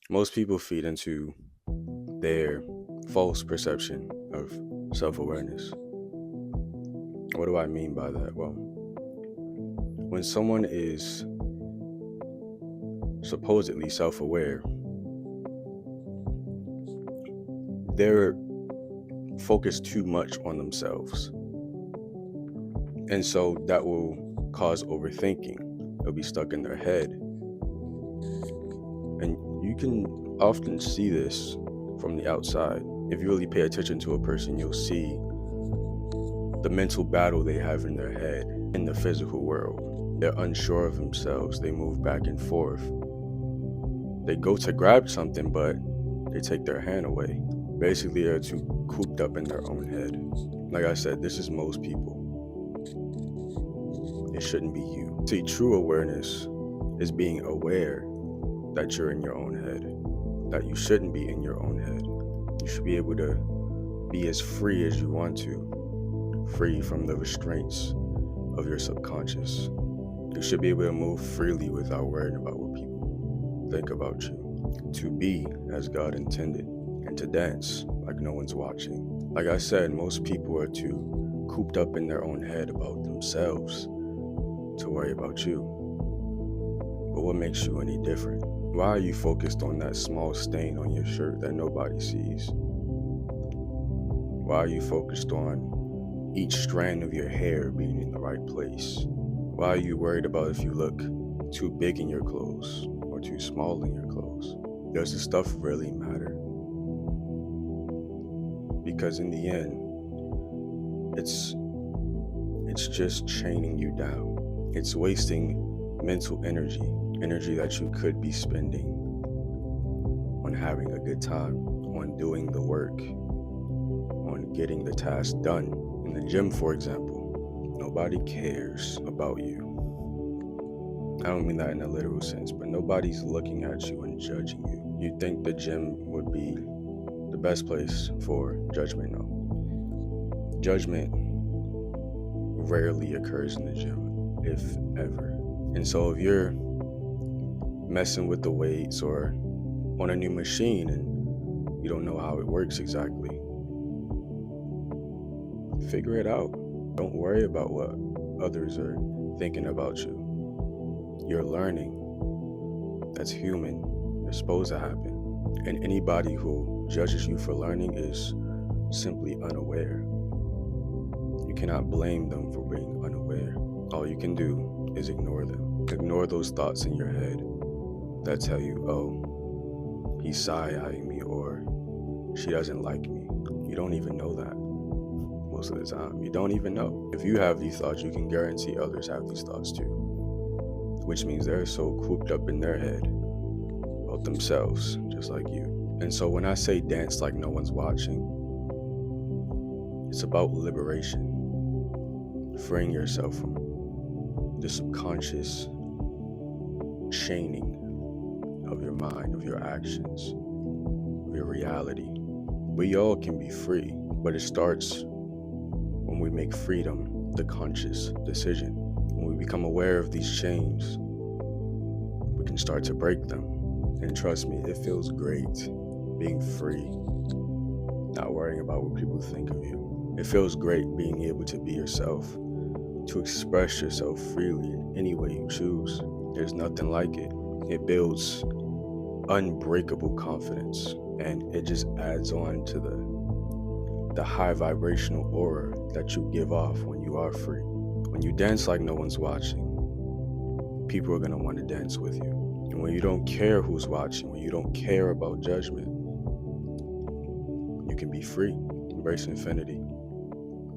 Most people feed into their false perception of self-awareness. What do I mean by that? Well, when someone is supposedly self-aware, they're focused too much on themselves. And so that will cause overthinking. They'll be stuck in their head. And you can often see this from the outside. If you really pay attention to a person, you'll see the mental battle they have in their head in the physical world. They're unsure of themselves. They move back and forth. They go to grab something, but they take their hand away. Basically, they're too cooped up in their own head. Like I said, this is most people. It shouldn't be you. See, true awareness is being aware that you're in your own head, that you shouldn't be in your own head. You should be able to be as free as you want to, free from the restraints of your subconscious. You should be able to move freely without worrying about what people think about you, to be as God intended, and to dance like no one's watching. Like I said, most people are too cooped up in their own head about themselves to worry about you. But what makes you any different? Why are you focused on that small stain on your shirt that nobody sees? Why are you focused on each strand of your hair being in the right place? Why are you worried about if you look too big in your clothes or too small in your clothes? Does this stuff really matter? Because in the end, it's just chaining you down. It's wasting mental energy that you could be spending on having a good time, on doing the work, on getting the task done. In the gym, for example, nobody cares about you. I don't mean that in a literal sense, but nobody's looking at you and judging you. You'd think the gym would be the best place for judgment. No. Judgment rarely occurs in the gym, if ever. And so if you're messing with the weights or on a new machine and you don't know how it works exactly, figure it out. Don't worry about what others are thinking about you. You're learning. That's human. It's supposed to happen. And anybody who judges you for learning is simply unaware. You cannot blame them for being unaware. All you can do is ignore them. Ignore those thoughts in your head that tell you, oh, he's side-eyeing me or she doesn't like me. You don't even know that most of the time. You don't even know. If you have these thoughts, you can guarantee others have these thoughts too, which means they're so cooped up in their head about themselves, just like you. And so when I say dance like no one's watching, it's about liberation, freeing yourself from the subconscious chaining of your mind, of your actions, of your reality. We all can be free, but it starts when we make freedom the conscious decision. When we become aware of these chains, we can start to break them. And trust me, it feels great being free, not worrying about what people think of you. It feels great being able to be yourself, to express yourself freely in any way you choose. There's nothing like it. It builds unbreakable confidence, and it just adds on to the high vibrational aura that you give off when you are free. When you dance like no one's watching, people are going to want to dance with you. And when you don't care who's watching, when you don't care about judgment, you can be free. Embrace infinity.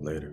Later.